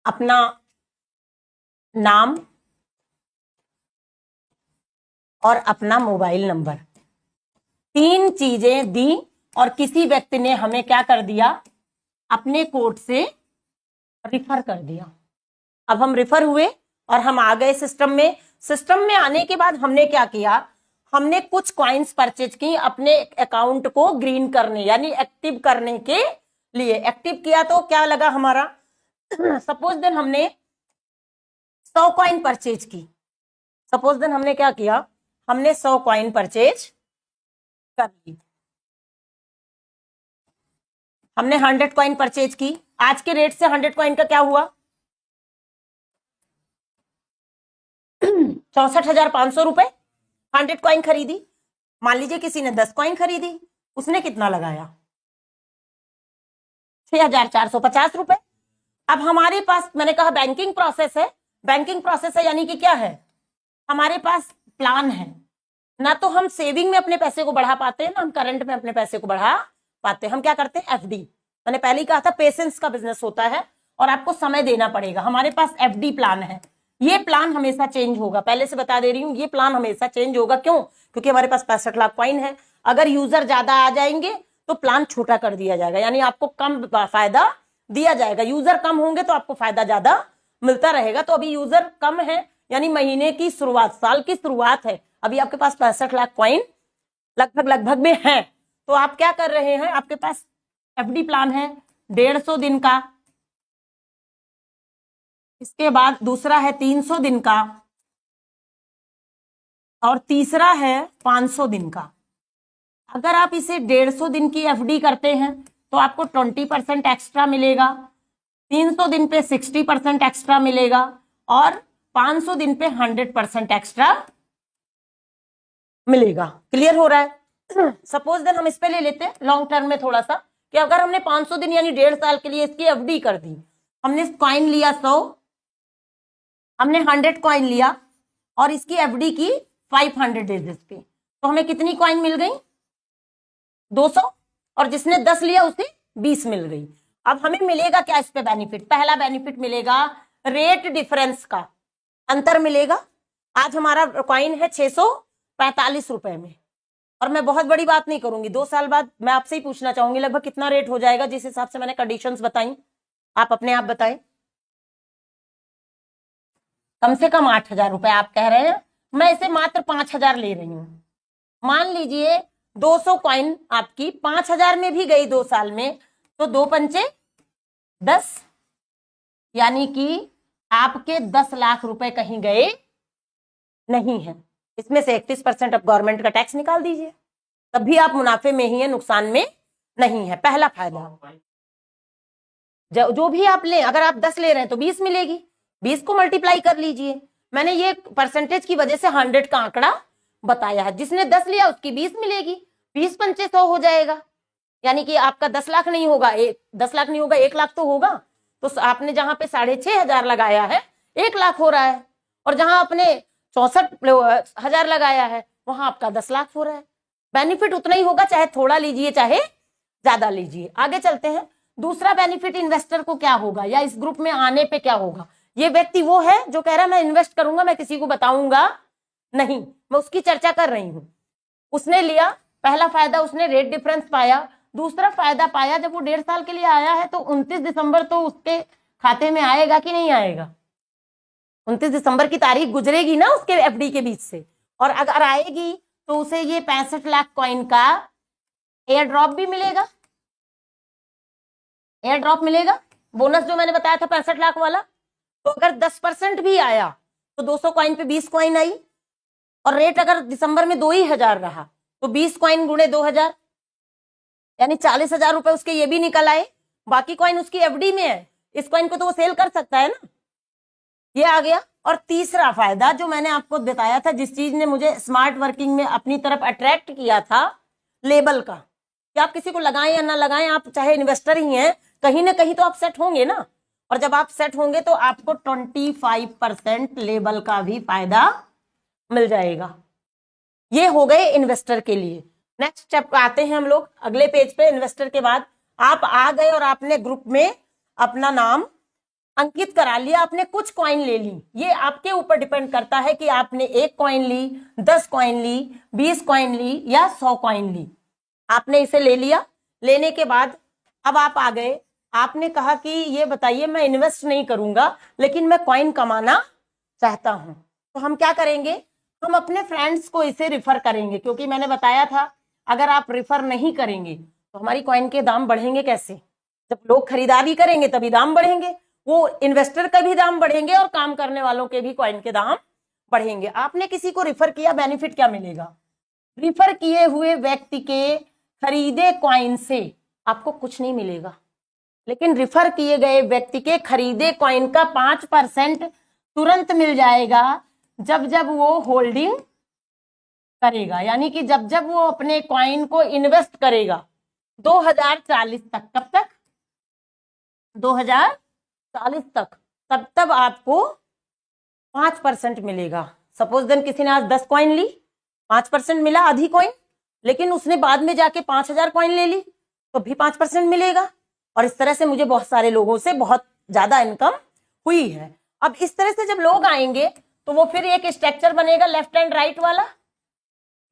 अपना नाम और अपना मोबाइल नंबर, 3 चीजें दी और किसी व्यक्ति ने हमें क्या कर दिया? अपने कोड से रिफर कर दिया। अब हम रिफर हुए और हम आ गए सिस्टम में। सिस्टम में आने के बाद हमने क्या किया, हमने कुछ कॉइन्स परचेज की अपने अकाउंट को ग्रीन करने यानी एक्टिव करने के लिए। एक्टिव किया तो क्या लगा हमारा, सपोज देन हमने 100 कॉइन परचेज की। सपोज देन हमने क्या किया, हमने 100 कॉइन परचेज कर ली। हमने 100 कॉइन परचेज की, आज के रेट से 100 कॉइन का क्या हुआ 64,500 रुपए। 100 कॉइन खरीदी। मान लीजिए किसी ने 10 कॉइन खरीदी, उसने कितना लगाया 6,450 रुपए। अब हमारे पास, मैंने कहा बैंकिंग प्रोसेस है, बैंकिंग प्रोसेस है यानी कि क्या है, हमारे पास प्लान है। ना तो हम सेविंग में अपने पैसे को बढ़ा पाते हैं, ना हम करंट में अपने पैसे को बढ़ा पाते हैं। हम क्या करते हैं, एफडी। मैंने पहले ही कहा था पेशेंस का बिजनेस होता है और आपको समय देना पड़ेगा। हमारे पास एफडी प्लान है, ये प्लान हमेशा चेंज होगा, पहले से बता दे रही हूं, ये प्लान हमेशा चेंज होगा। क्यों, क्योंकि हमारे पास 65 लाख कॉइन है। अगर यूजर ज्यादा आ जाएंगे तो प्लान छोटा कर दिया जाएगा, यानी आपको कम फायदा दिया जाएगा। यूजर कम होंगे तो आपको फायदा ज्यादा मिलता रहेगा। तो अभी यूजर कम है, यानी महीने की शुरुआत, साल की शुरुआत है, अभी आपके पास 65 लाख कॉइन लगभग में है। तो आप क्या कर रहे हैं, आपके पास एफडी प्लान है 150 दिन का, इसके बाद दूसरा है 300 दिन का, और तीसरा है 500 दिन का। अगर आप इसे 150 दिन की एफडी करते हैं तो आपको 20% एक्स्ट्रा मिलेगा, 300 दिन पे 60% एक्स्ट्रा मिलेगा, और 500 दिन पे 100% एक्स्ट्रा मिलेगा। क्लियर हो रहा है। सपोज देन हम इस पे ले लेते हैं लॉन्ग टर्म में थोड़ा सा, कि अगर हमने 500 दिन यानी 1.5 साल के लिए इसकी एफडी कर दी, हमने कॉइन लिया 100, हमने 100 कॉइन लिया और इसकी एफडी की 500 डेज पे, तो हमें कितनी कॉइन मिल गई 200, और जिसने 10 लिया उसे 20 मिल गई। अब हमें मिलेगा क्या इस पे बेनिफिट, पहला बेनिफिट मिलेगा रेट डिफरेंस का अंतर मिलेगा। आज हमारा कॉइन है 645 रुपए में, और मैं बहुत बड़ी बात नहीं करूंगी, 2 साल बाद मैं आपसे ही पूछना चाहूंगी लगभग कितना रेट हो जाएगा, जिस हिसाब से मैंने कंडीशंस बताई, आप अपने आप बताएं। कम से कम 8,000 रुपए आप कह रहे हैं, मैं इसे मात्र 5,000 ले रही हूं। मान लीजिए 200 कॉइन आपकी 5,000 में भी गई 2 साल में, तो 2 पंचे 10, यानी कि आपके 10 लाख रुपए कहीं गए नहीं है। इसमें से 31% अब गवर्नमेंट का टैक्स निकाल दीजिए, तब भी आप मुनाफे में ही है, नुकसान में नहीं है। पहला फायदा, जो भी आप लें, अगर आप 10 ले रहे हैं तो 20 मिलेगी, 20 को मल्टीप्लाई कर लीजिए। मैंने ये परसेंटेज की वजह से 100 का आंकड़ा बताया है। जिसने 10 लिया उसकी 20 मिलेगी, 20 पंचे 100 हो जाएगा, यानी कि आपका 10 लाख नहीं होगा, 10 लाख नहीं होगा, 1 लाख तो होगा। तो आपने जहां पे 6,500 लगाया है 1 लाख हो रहा है, और जहां आपने 64,000 लगाया है वहां आपका 10 लाख हो रहा है। बेनिफिट उतना ही होगा, चाहे थोड़ा लीजिए चाहे ज्यादा लीजिए। आगे चलते हैं। दूसरा बेनिफिट इन्वेस्टर को क्या होगा, या इस ग्रुप में आने पे क्या होगा। ये व्यक्ति वो है जो कह रहा है मैं इन्वेस्ट करूंगा, मैं किसी को बताऊंगा नहीं, मैं उसकी चर्चा कर रही हूं। उसने लिया, पहला फायदा उसने रेट डिफरेंस पाया। दूसरा फायदा पाया, जब वो 1.5 साल के लिए आया है तो 29 दिसंबर तो उसके खाते में आएगा कि नहीं आएगा, 29 दिसंबर की तारीख गुजरेगी ना उसके एफडी के बीच से, और अगर आएगी तो उसे ये 65 लाख कॉइन का एयर ड्रॉप भी मिलेगा। एयर ड्रॉप मिलेगा, बोनस जो मैंने बताया था 65 लाख वाला। तो अगर 10% भी आया तो 200 कॉइन पे 20 कॉइन आई, और रेट अगर दिसंबर में 2,000 रहा तो 20 कॉइन गुणे 2,000, यानी 40,000 रुपए उसके ये भी निकल आए। बाकी कॉइन उसकी एफडी में है, इस कॉइन को तो वो सेल कर सकता है ना, ये आ गया। और तीसरा फायदा जो मैंने आपको बताया था, जिस चीज ने मुझे स्मार्ट वर्किंग में अपनी तरफ अट्रैक्ट किया था, लेबल का, कि आप किसी को लगाएं या ना लगाएं, आप चाहे इन्वेस्टर ही हैं, कहीं ना कहीं तो आप सेट होंगे ना, और जब आप सेट होंगे तो आपको 25% लेबल का भी फायदा मिल जाएगा। ये हो गए इन्वेस्टर के लिए। नेक्स्ट स्टेप आते हैं हम लोग अगले पेज पे। इन्वेस्टर के बाद आप आ गए और आपने ग्रुप में अपना नाम अंकित करा लिया, आपने कुछ कॉइन ले ली। ये आपके ऊपर डिपेंड करता है कि आपने 1 कॉइन ली, 10 कॉइन ली, 20 कॉइन ली या 100 कॉइन ली। आपने इसे ले लिया, लेने के बाद अब आप आ गए, आपने कहा कि ये बताइए मैं इन्वेस्ट नहीं करूंगा लेकिन मैं कॉइन कमाना चाहता हूं। तो हम क्या करेंगे, हम अपने फ्रेंड्स को इसे रिफर करेंगे, क्योंकि मैंने बताया था अगर आप रिफर नहीं करेंगे तो हमारी कॉइन के दाम बढ़ेंगे कैसे? जब लोग खरीदारी करेंगे तभी दाम बढ़ेंगे, वो इन्वेस्टर का भी दाम बढ़ेंगे और काम करने वालों के भी कॉइन के दाम बढ़ेंगे। आपने किसी को रिफर किया, बेनिफिट क्या मिलेगा? रिफर किए हुए व्यक्ति के खरीदे कॉइन से आपको कुछ नहीं मिलेगा, लेकिन रिफर किए गए व्यक्ति के खरीदे कॉइन का 5% तुरंत मिल जाएगा जब जब वो होल्डिंग करेगा, यानी कि जब जब वो अपने कॉइन को इन्वेस्ट करेगा 2040 तक। कब तक? 2040 तक। तब तब आपको 5% मिलेगा। सपोज देन किसी ने आज 10 कॉइन ली, 5% मिला आधी कॉइन, लेकिन उसने बाद में जाके 5000 कॉइन ले ली तो भी 5% मिलेगा। और इस तरह से मुझे बहुत सारे लोगों से बहुत ज्यादा इनकम हुई है। अब इस तरह से जब लोग आएंगे तो वो फिर एक स्ट्रक्चर बनेगा लेफ्ट एंड राइट वाला,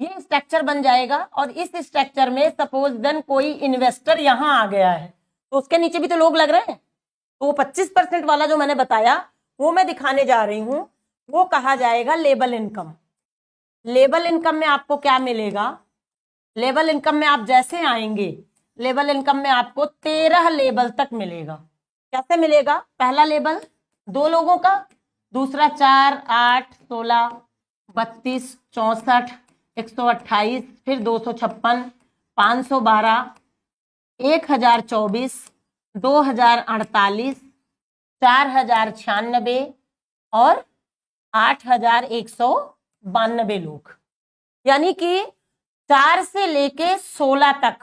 ये स्ट्रक्चर बन जाएगा। और इस स्ट्रक्चर में सपोज देन कोई इन्वेस्टर यहां आ गया है तो उसके नीचे भी तो लोग लग रहे हैं, तो वो 25% वाला जो मैंने बताया वो मैं दिखाने जा रही हूं, वो कहा जाएगा लेबल इनकम। लेबल इनकम में आपको क्या मिलेगा? लेबल इनकम में आप जैसे आएंगे, लेबल इनकम में आपको 13 लेबल तक मिलेगा। कैसे मिलेगा? पहला लेबल 2 लोगों का, दूसरा 4, 8, 16, 32, 64, 128, फिर 256, 512, 1024, 2048, 4096 और 8192 लोग, यानी कि 4 से लेके 16 तक,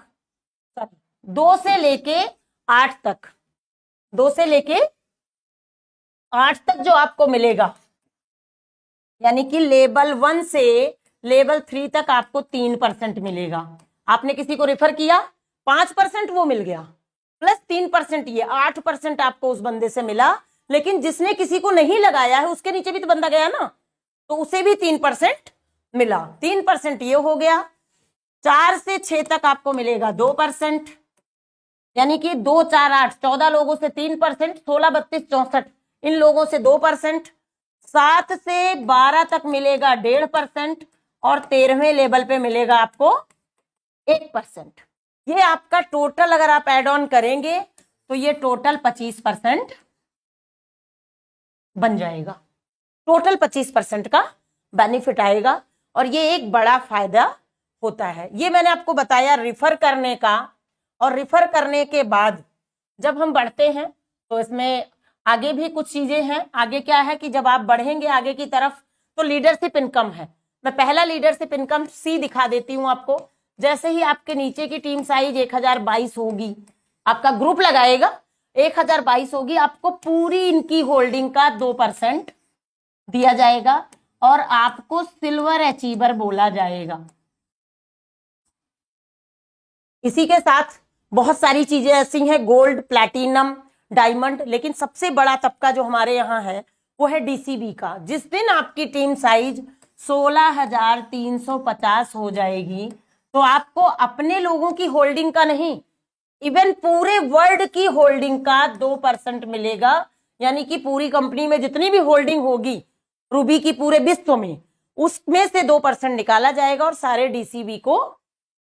2 से लेके 8 तक, 2 से लेके 8 तक जो आपको मिलेगा, यानी कि लेबल 1 से लेबल 3 तक आपको 3% मिलेगा। आपने किसी को रेफर किया, 5% वो मिल गया, प्लस 3% ये 8% आपको उस बंदे से मिला। लेकिन जिसने किसी को नहीं लगाया है उसके नीचे भी तो बंदा गया ना, तो उसे भी 3% मिला। 3% ये हो गया। 4 से 6 तक आपको मिलेगा 2%, यानी कि 2, 4, 8, 14 लोगों से 3%, 16, 32, 64 इन लोगों से 2%। 7 से 12 तक मिलेगा 1.5% और 13वें लेवल पे मिलेगा आपको 1%। ये आपका टोटल अगर आप एड ऑन करेंगे तो ये टोटल 25% बन जाएगा। टोटल 25% का बेनिफिट आएगा और ये एक बड़ा फायदा होता है। ये मैंने आपको बताया रिफर करने का। और रिफर करने के बाद जब हम बढ़ते हैं तो इसमें आगे भी कुछ चीजें हैं। आगे क्या है कि जब आप बढ़ेंगे आगे की तरफ तो लीडरशिप इनकम है। मैं पहला लीडरशिप इनकम सी दिखा देती हूं आपको। जैसे ही आपके नीचे की टीम साइज 1022 होगी, आपका ग्रुप लगाएगा 1022 होगी, आपको पूरी इनकी होल्डिंग का 2% दिया जाएगा और आपको सिल्वर अचीवर बोला जाएगा। इसी के साथ बहुत सारी चीजें ऐसी हैं, गोल्ड, प्लैटिनम, डायमंड, लेकिन सबसे बड़ा तबका जो हमारे यहाँ है वो है डीसीबी का। जिस दिन आपकी टीम साइज 16,350 हो जाएगी तो आपको अपने लोगों की होल्डिंग का नहीं, इवन पूरे वर्ल्ड की होल्डिंग का 2% मिलेगा। यानी कि पूरी कंपनी में जितनी भी होल्डिंग होगी रूबी की पूरे विश्व में, उसमें से 2% निकाला जाएगा और सारे डीसीबी को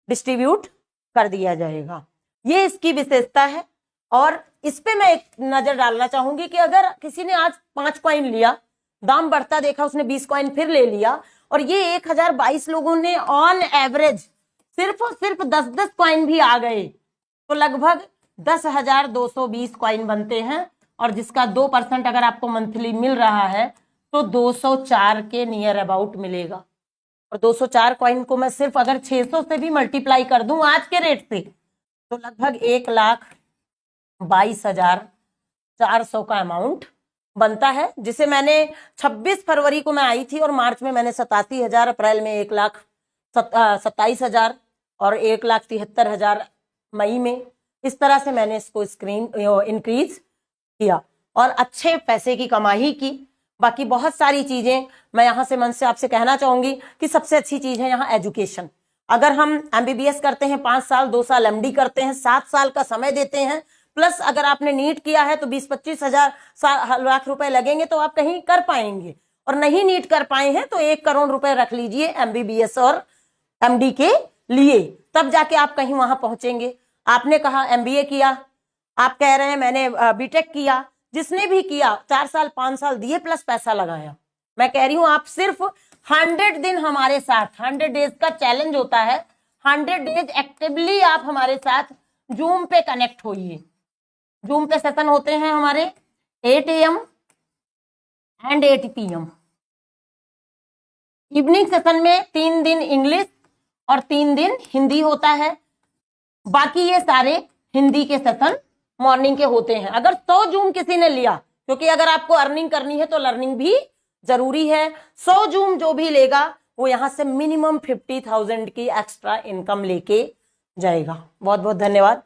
डिस्ट्रीब्यूट कर दिया जाएगा। ये इसकी विशेषता है। और इस पे मैं एक नजर डालना चाहूंगी कि अगर किसी ने आज 5 कॉइन लिया, दाम बढ़ता देखा, उसने 20 कॉइन फिर ले लिया और ये 1022 लोगों ने ऑन एवरेज सिर्फ और सिर्फ 10-10 कॉइन भी आ गए तो लगभग 10,220 कॉइन बनते हैं। और जिसका 2% अगर आपको मंथली मिल रहा है तो 204 के नियर अबाउट मिलेगा। और 204 कॉइन को मैं सिर्फ अगर 600 से भी मल्टीप्लाई कर दूं आज के रेट से तो लगभग 1,22,400 का अमाउंट बनता है, जिसे मैंने 26 फरवरी को मैं आई थी और मार्च में मैंने 87,000, अप्रैल में 1,27,000 और 1,73,000 मई में। इस तरह से मैंने इसको इंक्रीज किया और अच्छे पैसे की कमाई की। बाकी बहुत सारी चीजें मैं यहाँ से मन से आपसे कहना चाहूंगी कि सबसे अच्छी चीज है यहाँ एजुकेशन। अगर हम एमबीबीएस करते हैं 5 साल, 2 साल एमडी करते हैं, 7 साल का समय देते हैं, प्लस अगर आपने नीट किया है तो 20-25 हजार लाख रुपए लगेंगे तो आप कहीं कर पाएंगे। और नहीं नीट कर पाए हैं तो 1 करोड़ रुपए रख लीजिए MBBS और MD के लिए, तब जाके आप कहीं वहां पहुंचेंगे। आपने कहा MBA किया, आप कह रहे हैं मैंने BTech किया, जिसने भी किया 4 साल 5 साल दिए प्लस पैसा लगाया। मैं कह रही हूं आप सिर्फ 100 दिन हमारे साथ, 100 डेज का चैलेंज होता है, 100 डेज एक्टिवली आप हमारे साथ जूम पे कनेक्ट होइए। जूम पे सेशन होते हैं हमारे 8 AM and 8 PM। Evening session में 3 दिन इंग्लिश और 3 दिन हिंदी होता है। बाकी ये सारे हिंदी के सेशन मॉर्निंग के होते हैं। अगर 100 जूम किसी ने लिया, क्योंकि अगर आपको अर्निंग करनी है तो लर्निंग भी जरूरी है, 100 जूम जो भी लेगा वो यहां से मिनिमम 50,000 की एक्स्ट्रा इनकम लेके जाएगा। बहुत बहुत धन्यवाद।